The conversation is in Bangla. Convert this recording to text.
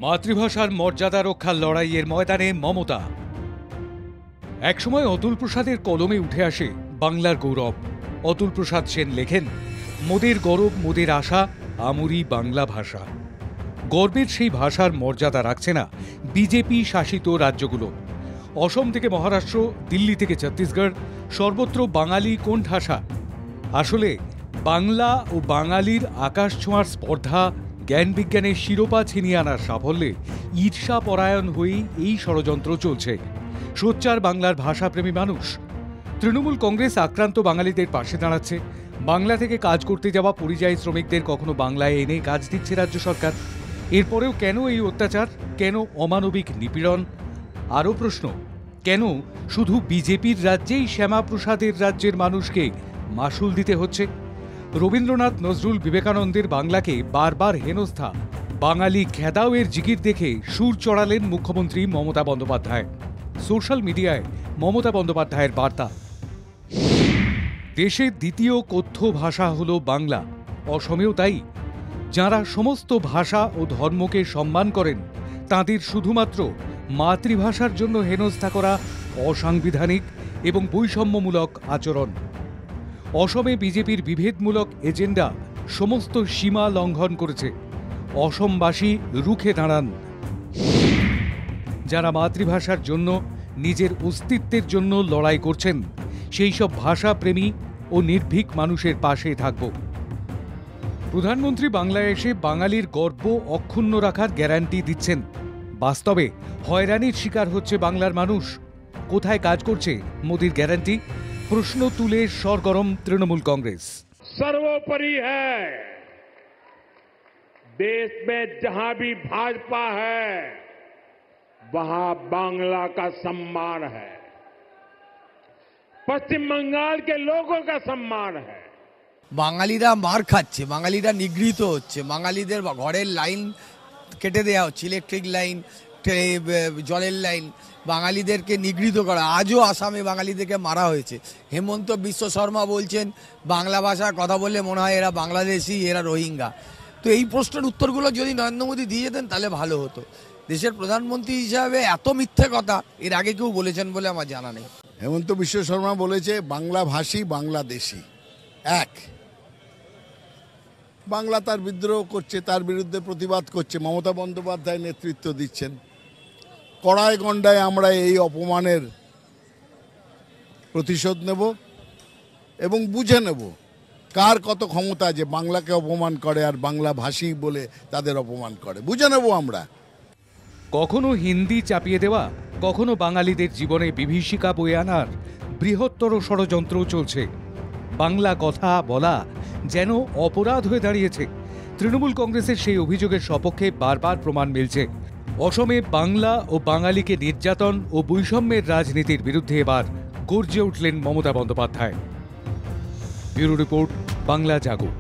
মাতৃভাষার মর্যাদা রক্ষার লড়াইয়ের ময়দানে মমতা। একসময় অতুল প্রসাদের কলমে উঠে আসে বাংলার গৌরব। অতুল প্রসাদ সেন লেখেন, মোদের গৌরব মোদের আশা, আমরি বাংলা ভাষা। গর্বের সেই ভাষার মর্যাদা রাখছে না বিজেপি শাসিত রাজ্যগুলো। অসম থেকে মহারাষ্ট্র, দিল্লি থেকে ছত্তিশগড়, সর্বত্র বাঙালি কোণঠাসা। আসলে বাংলা ও বাঙালির আকাশ ছোঁয়ার স্পর্ধা, জ্ঞান বিজ্ঞানের শিরোপা ছিনিয়ে আনার সাফল্যে ঈর্ষা পরায়ণ হয়েই এই ষড়যন্ত্র চলছে। সোচ্চার বাংলার ভাষাপ্রেমী মানুষ। তৃণমূল কংগ্রেস আক্রান্ত বাঙালিদের পাশে দাঁড়াচ্ছে। বাংলা থেকে কাজ করতে যাওয়া পরিযায়ী শ্রমিকদের কখনো বাংলায় এনে কাজ দিচ্ছে রাজ্য সরকার। এরপরেও কেন এই অত্যাচার, কেন অমানবিক নিপীড়ন? আরও প্রশ্ন, কেন শুধু বিজেপির রাজ্যেই শ্যামাপ্রসাদের রাজ্যের মানুষকে মাশুল দিতে হচ্ছে? রবীন্দ্রনাথ, নজরুল, বিবেকানন্দের বাংলাকে বারবার হেনস্থা, বাঙালি খেদাওয়ের জিগির দেখে সুর চড়ালেন মুখ্যমন্ত্রী মমতা বন্দ্যোপাধ্যায়। সোশ্যাল মিডিয়ায় মমতা বন্দ্যোপাধ্যায়ের বার্তা, দেশের দ্বিতীয় কথ্য ভাষা হল বাংলা, অসমেও তাই। যাঁরা সমস্ত ভাষা ও ধর্মকে সম্মান করেন তাঁদের শুধুমাত্র মাতৃভাষার জন্য হেনস্থা করা অসাংবিধানিক এবং বৈষম্যমূলক আচরণ। অসমে বিজেপির বিভেদমূলক এজেন্ডা সমস্ত সীমা লঙ্ঘন করেছে। অসমবাসী রুখে দাঁড়ান। যারা মাতৃভাষার জন্য, নিজের অস্তিত্বের জন্য লড়াই করছেন, সেই সব ভাষাপ্রেমী ও নির্ভীক মানুষের পাশে থাকব। প্রধানমন্ত্রী বাংলায় এসে বাঙালির গর্ব অক্ষুণ্ণ রাখার গ্যারান্টি দিচ্ছেন। বাস্তবে হয়রানির শিকার হচ্ছে বাংলার মানুষ। কোথায় কাজ করছে মোদির গ্যারান্টি? প্রশ্ন তুলে সরগরম তৃণমূল কংগ্রেস। सर्वोपरि है, देश में जहां भी भाजपा है वहां बांग्ला का सम्मान है, पश्चिम बंगाल के लोगों का सम्मान है। বাঙালিরা মার খাচ্ছে, বাঙালিরা নিগৃহীত হচ্ছে, বাঙালিদের ঘরের লাইন কেটে দেওয়া হচ্ছে, ইলেকট্রিক লাইন, জলের লাইন, বাঙালিদেরকে নিগৃহীত করা। আজও আসামে বাঙালিদেরকে মারা হয়েছে। হেমন্ত বিশ্ব শর্মা বলছেন বাংলা ভাষায় কথা বললে মনে হয় এরা বাংলাদেশি, এরা রোহিঙ্গা। তো এই প্রশ্নের উত্তরগুলো যদি নরেন্দ্র মোদী দিয়ে যেতেন তাহলে ভালো হতো। দেশের প্রধানমন্ত্রী হিসাবে এত মিথ্যে কথা এর আগে কেউ বলেছেন বলে আমার জানা নেই। হেমন্ত বিশ্ব শর্মা বলেছে বাংলা ভাষী বাংলাদেশি এক। বাংলা তার বিদ্রোহ করছে, তার বিরুদ্ধে প্রতিবাদ করছে, মমতা বন্দ্যোপাধ্যায় নেতৃত্ব দিচ্ছেন। কড়ায় গণ্ডায় আমরা এই অপমানের প্রতিশোধ নেব এবং বুঝে নেব কার কত ক্ষমতা যে বাংলাকে অপমান করে আর বাংলা ভাষী বলে তাদের অপমান করে। বুঝে নেব আমরা। কখনো হিন্দি চাপিয়ে দেওয়া, কখনো বাঙালিদের জীবনে বিভীষিকা বয়ে আনার বৃহত্তর ষড়যন্ত্র চলছে। বাংলা কথা বলা যেন অপরাধ হয়ে দাঁড়িয়েছে। তৃণমূল কংগ্রেসের সেই অভিযোগের সপক্ষে বারবার প্রমাণ মিলছে। অসমে বাংলা ও বাঙালিকে নির্যাতন ও বৈষম্যের রাজনীতির বিরুদ্ধে এবার গর্জে উঠলেন মমতা বন্দ্যোপাধ্যায়। ব্যুরো রিপোর্ট, বাংলা জাগো।